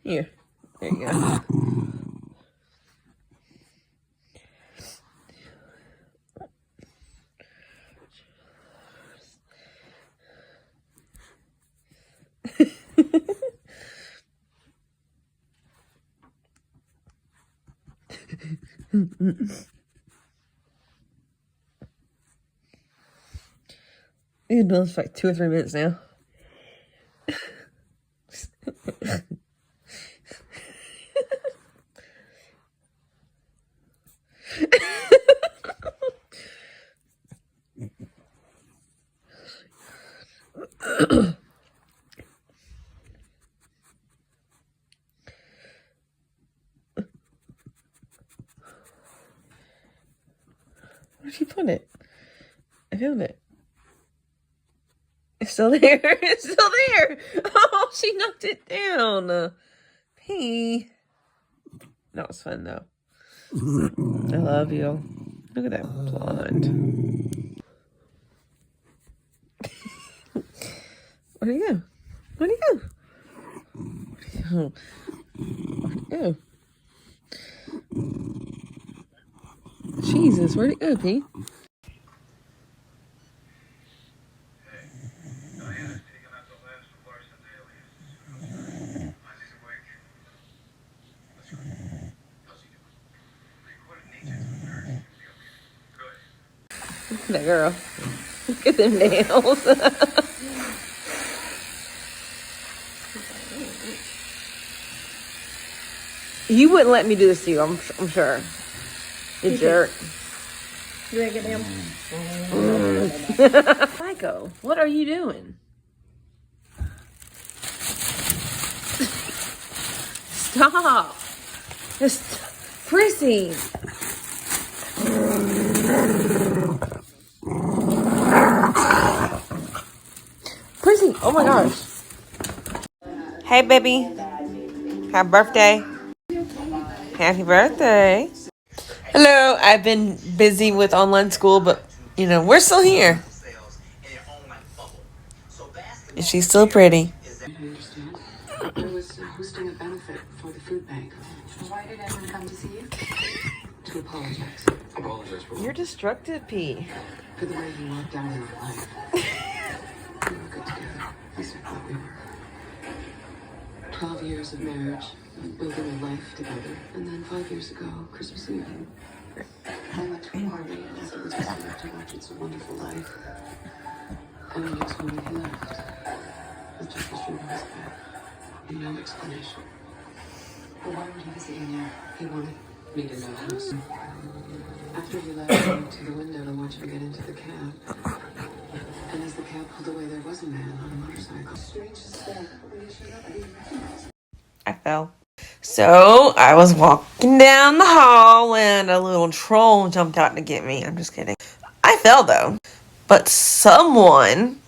Here. There you go. We've been doing this for like 2 or 3 minutes now. Where'd she put it? I found it. It's still there. It's still there. Oh, she knocked it down. Hey. That was fun, though. I love you. Look at that blonde. Where'd he go? Where'd he go? Where'd he go? Jesus, where'd it go, Pete? Look at that girl. Look at them nails. You wouldn't let me do this to you, I'm sure. You jerk. You ready to get down? Psycho, what are you doing? Stop. Just Prissy. Prissy, oh my gosh. Hey, baby. Happy birthday. Happy birthday. Hello, I've been busy with online school, but, you know, we're still here. And she's still pretty. There was hosting a benefit for the food bank. Why did everyone come to see you? To apologize. Apologize for what? You're destructive, Pete. For the way you walked out in our life. We were good together. At least I thought we were. 12 years of marriage, building a life together, and then 5 years ago, Christmas Eve. I went to a party and as it was just enough to watch It's a Wonderful Life. And he told me he left. With just the shirt on his back. No explanation. But why would he visit you now? He wanted me to know house. After he left, I went to the window to watch him get into the cab. And as the cab pulled away, there was a man on a motorcycle. Strangest thing. When he showed up, I didn't recognize him. I fell. So, I was walking down the hall and a little troll jumped out to get me. I'm just kidding. I fell, though. But someone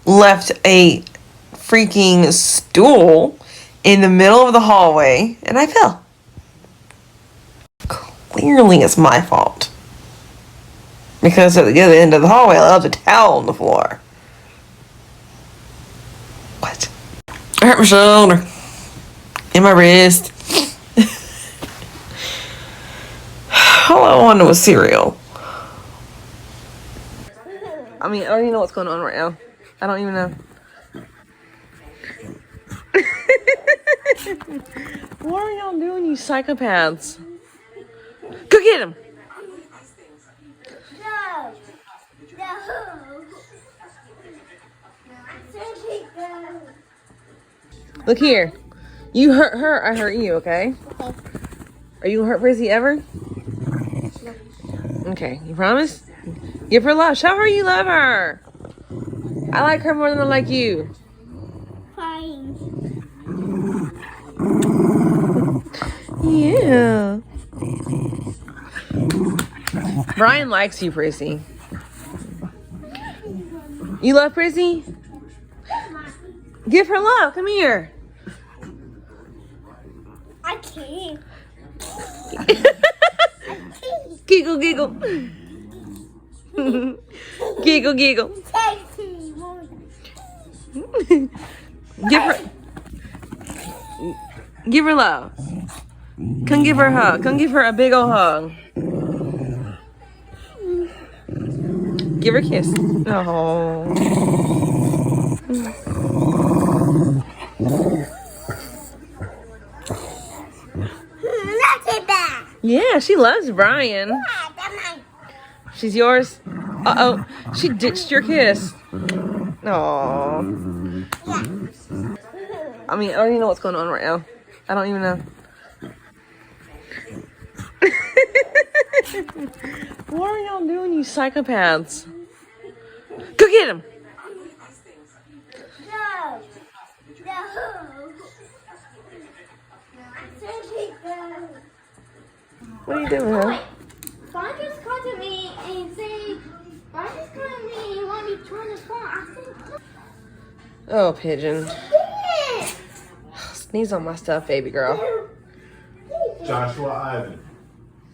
left a freaking stool in the middle of the hallway, and I fell. Clearly, it's my fault. Because at the other end of the hallway, I left a towel on the floor. What? I hurt my shoulder. And my wrist. All I wanted was cereal. I mean, I don't even know what's going on right now. I don't even know. What are y'all doing, you psychopaths? Go get him. No. Look here. You hurt her, I hurt you, okay? Okay. Are you gonna hurt Prissy ever? No. Okay, you promise? Give her love. Show her you love her. I like her more than I like you. Fine. Yeah. Brian likes you, Prissy. You love Prissy? Give her love. Come here. I can't. I Giggle, giggle. Giggle, giggle. Give her love. Come give her a hug. Come give her a big old hug. Give her a kiss. Oh. Yeah, she loves Brian. She's yours. Uh-oh. She ditched your kiss. Aww. I mean, I don't even know what's going on right now. I don't even know. What are y'all doing, you psychopaths? Go get him. No. What are you doing, huh? Brian just come to me and say, Brian just come to me and want me to turn his phone. I said, Oh, pigeon. yeah. Sneeze on my stuff, baby girl. Joshua Ivan,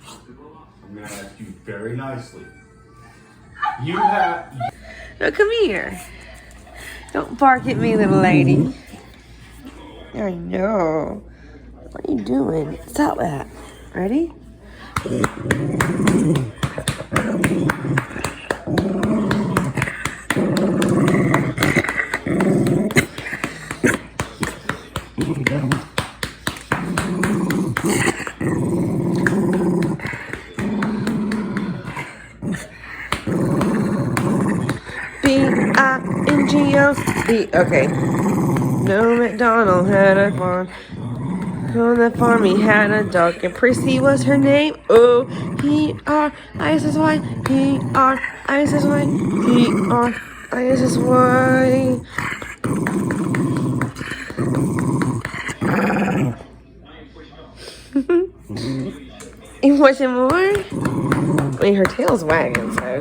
I'm going to ask you very nicely. You have... No, come here. Don't bark at me, little lady. I know. What are you doing? Stop that. Ready? B-I-N-G-O-B. Okay. No McDonald had a farm. On the farm he had a dog, and Prissy was her name. O-P-R-I-S-S-Y. P-R-I-S-S-Y. P-R-I-S-S-Y. You want some more? I mean, her tail's wagging, so.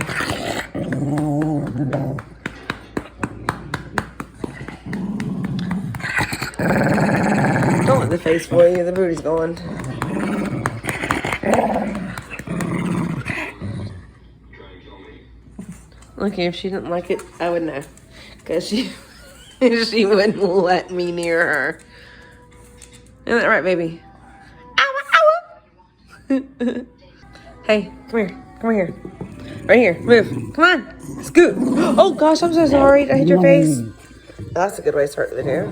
Don't let the face fool you, the booty's going. Okay, if she didn't like it, I would know. Because she wouldn't let me near her. Isn't that right, baby? Ow, ow. Hey, come here. Come here. Right here. Move. Come on. Scoot. Oh, gosh, I'm so sorry. Did I hit your face? That's a good way to start the video.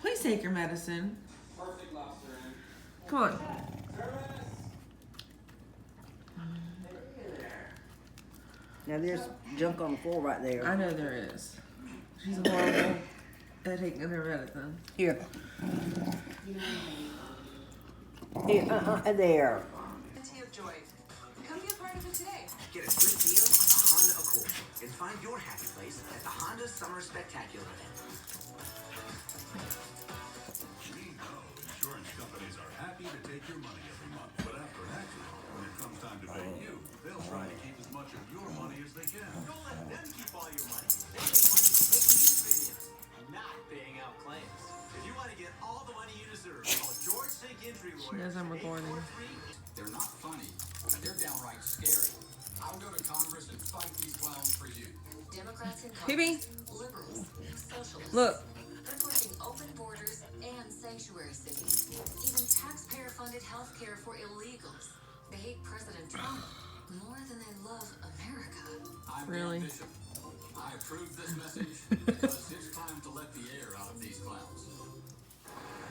Please take your medicine. Perfect lobster in. Come on. Now there's junk on the floor right there. I know there is. She's horrible at taking her medicine. Here. Here, there. Plenty of joy. Come be a part of it today. Get a good deal on the Honda Accord and find your happy place at the Honda Summer Spectacular event. We know insurance companies are happy to take your money every month, but after an accident, when it comes time to pay you, they'll try to keep as much of your money as they can. Don't let them keep all your money. They make money taking in premiums and not paying out claims. If you want to get all the money you deserve, call George Sink Injury She Lawyers. knows I'm recording. They're not funny. They're downright scary. I'll go to Congress and fight these clowns for you. Democrats in Phoebe, Congress, liberals, socialists. look. They're pushing open borders and sanctuary cities. Even taxpayer-funded health care for illegals. They hate President Trump more than they love America. I'm Really? Dan Bishop. I approve this message because it's time to let the air out of these clowns.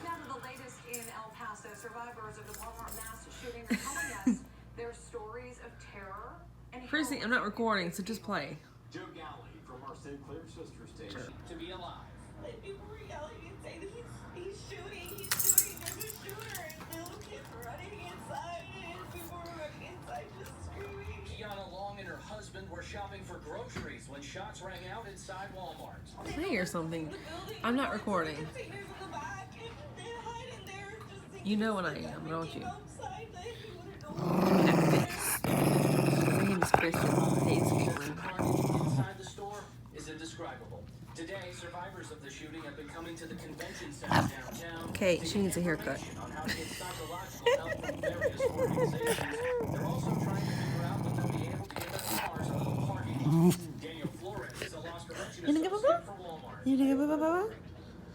Now to the latest in El Paso. Survivors of the Walmart mass shooting are telling us their stories of terror and Chrissy, I'm not recording, so just play. Joe Galley from our St. Clair sister station. To be alive. Like people were yelling and saying that he's shooting, there's a shooter, and little kids were running inside, and people were running inside just screaming. Kiana Long and her husband were shopping for groceries when shots rang out inside Walmart. Play or something. I'm not recording. Containers in the back, and they hide in there just You know what I am, don't you? outside that he wouldn't know. My name is Christian. Hates Caitlin. Carnage inside the store is indescribable. Today, survivors of the shooting have been coming to the convention center downtown. Okay, to she get needs a haircut. information on how to get psychological help from various organizations. They're also trying to figure out when they'll be able to get their cars out of the parking lot. Daniel Flores is a loss prevention You think associate for Walmart. You think about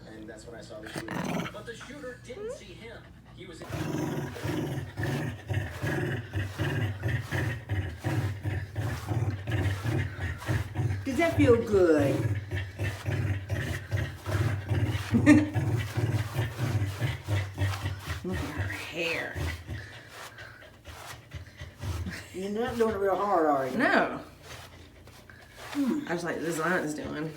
And that's when I saw the shooter. But the shooter didn't see him. He was Does that feel good? Look at her hair. You're not doing it real hard, are you? No. I just like the design it's doing.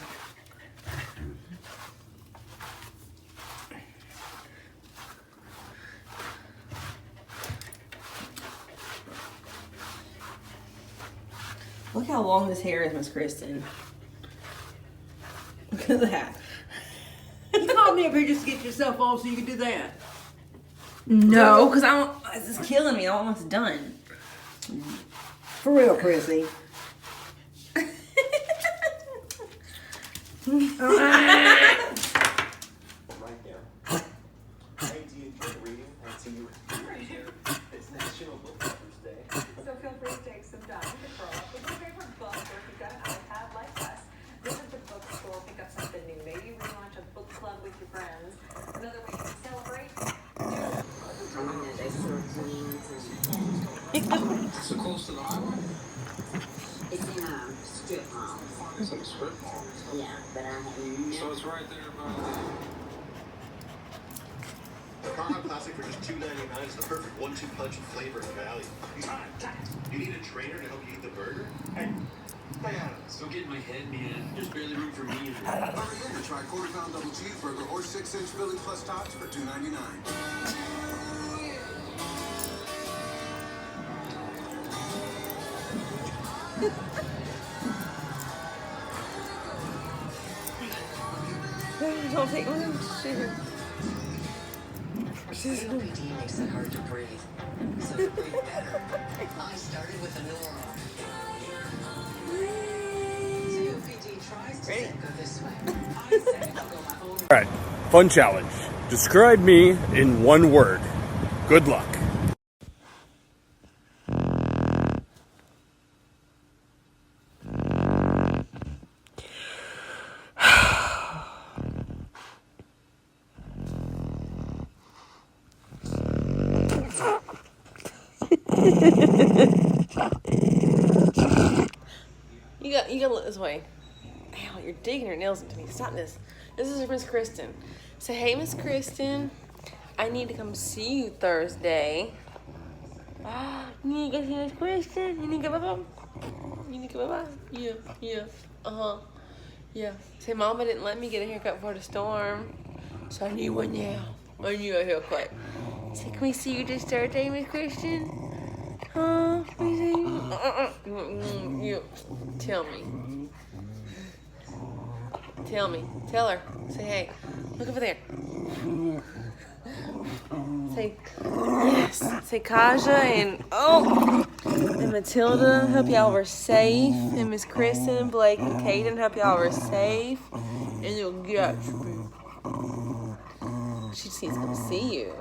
Look how long this hair is, Miss Kristen. Look at that. You called me up here just to get yourself off so you can do that. No, because I want, this is killing me. I'm almost done. For real, Chrissy. right there. Hey, do you enjoy reading? I see you right here. It's National Book Lovers Day. So feel free to take some time to curl up with your favorite book, or if you've got an iPad like us, visit the bookstore, pick up something new. Maybe relaunch a book club with your friends. Another way you can celebrate. So close to the highway? It's in a strip mall. It's like a strip mall. Yeah, but I haven't. So it's right there by The Carhartt Classic for just $2.99 is the perfect one-two punch of flavor and value. You need a trainer to help you eat the burger? Hey, stay out of this. Don't get in my head, man. There's barely room for me in here. Remember, try quarter-pound double cheeseburger or 6-inch Philly plus tots for $2.99. Don't take my shit. COPD makes it hard to breathe. So to breathe better, I started with a normal. COPD tries to say go this way. I say I'll go my own. All right, fun challenge. Describe me in one word. Good luck. You gotta look this way. Ow, you're digging your nails into me. Stop this. This is Miss Kristen. Say, hey, Miss Kristen, I need to come see you Thursday. You need to go see Miss Kristen? You need to go bye-bye? You need to go bye-bye? Yeah. Uh-huh. Yeah. Say, Mama didn't let me get a haircut for the storm, so I need one now. I need a haircut. Say, can we see you this Thursday, Miss Kristen? Huh? Can we see you? You. Tell me. Tell me. Tell her. Say, hey, look over there. Say, yes. Say, Kaja and Matilda, hope y'all were safe. And Miss Kristen, Blake, and Kaden, hope y'all were safe. And you'll get you. She just needs to come see you.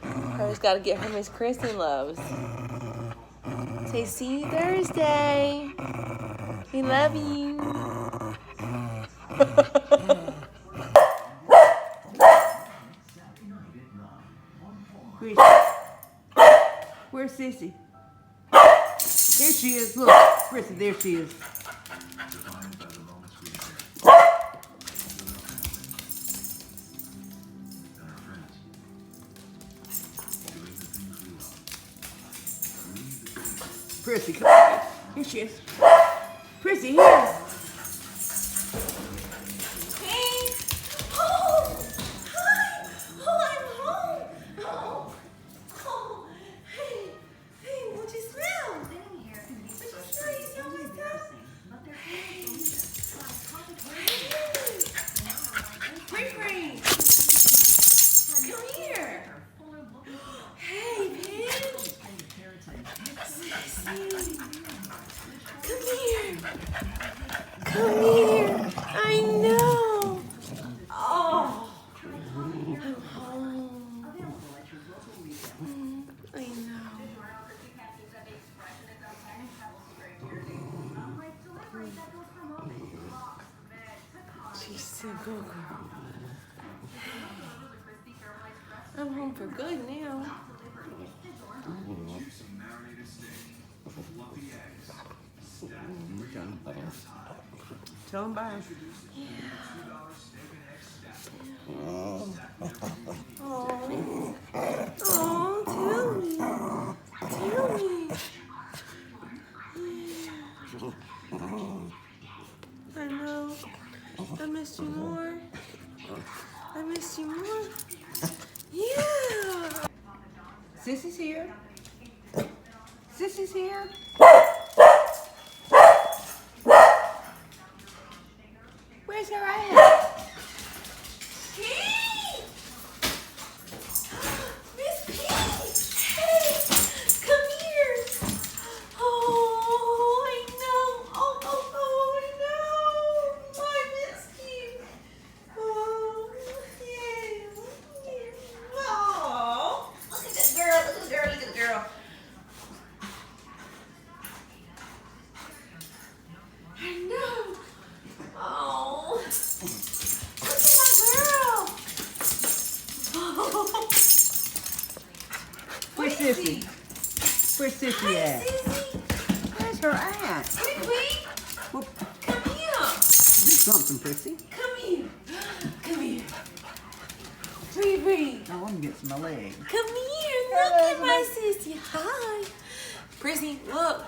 I just gotta get her Miss Kristen loves. Say, see you Thursday. We love you. Where's Sissy? There she is. Look, Prissy, there she is. Prissy, come on. Here she is. Prissy, here. Hey! Oh! Hi! Oh, I'm home! Oh! Oh! Hey! Hey, what you smell? What you smell? You smell my stuff? Hey! Free! Come here! Hey, Pidge! Sissy! Come here! Come here! I know! Oh! I'm home. I know. She's so good, girl. I'm home for good now. Tell him bye. Oh, oh, tell me. Tell me. I know. I missed you more. I missed you more. Yeah. Sissy's here. Sissy's here. Where's her at? Pete! Miss Pete! Hey! Come here! Oh, I know! Oh, I know! I missed you! Oh, yeah! Oh! Look at that girl! Look at the girl! Look at the girl! I know! Oh! Look at my girl! Oh! Where's Sissy? Where's Sissy at? Sissy! Where's her at? Sissy! Well, Come here! do something, Prissy. Come here! Come here! Bree! I want to get some of my leg. Come here! Look at my sissy! Hi! Prissy, look!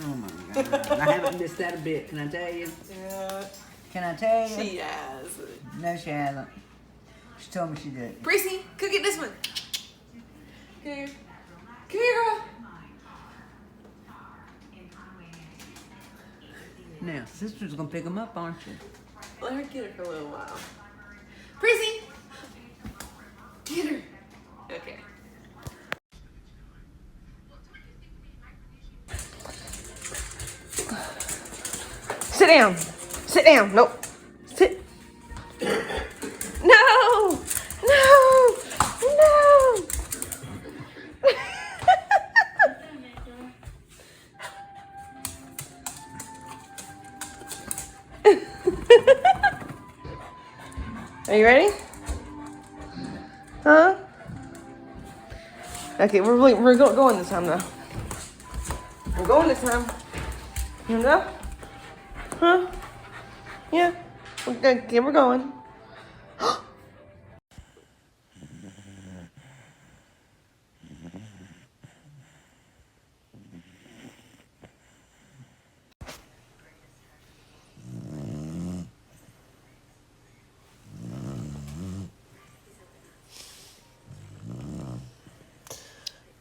Oh my God. I haven't missed that a bit, can I tell you? Yeah. Can I tell you? She has. No, she hasn't. She told me she did. Prissy, go get this one. Come here. Come here, girl. Now, sister's gonna pick them up, aren't you? Let her get her for a little while. Prissy! Get her. Okay. Sit down. Sit down. Nope. Sit. No! No! No! Are you ready? Huh? Okay, we're going this time though. We're going this time. You know? Huh? Yeah. Okay, we're going.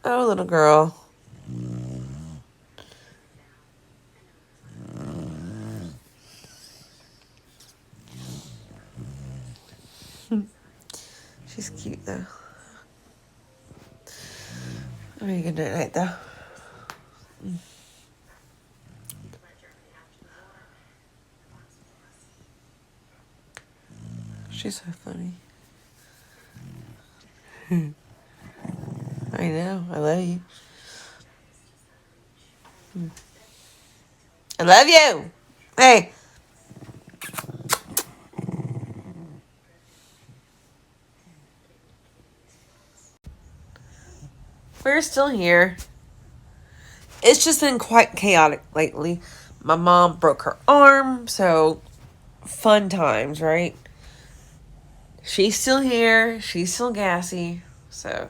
Oh, little girl. She's cute though. What are you gonna do at night though? She's so funny. I know. I love you. I love you. Hey. We're still here. It's just been quite chaotic lately. My mom broke her arm, so fun times, right? She's still here. She's still gassy, so.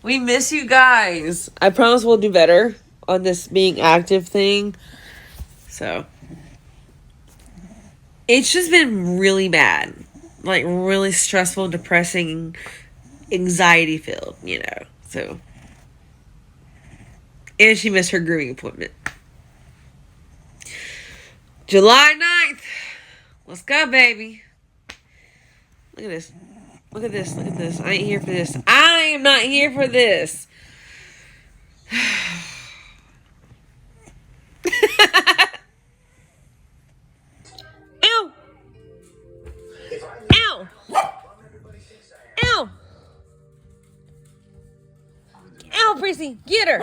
We miss you guys. I promise we'll do better on this being active thing. So. It's just been really bad. Like, really stressful, depressing, anxiety filled, you know. So. And she missed her grooming appointment. July 9th. Let's go, baby. Look at this. Look at this. Look at this. I ain't here for this. I am not here for this. Ow. Ow. Ow. Ow, Prissy. Get her.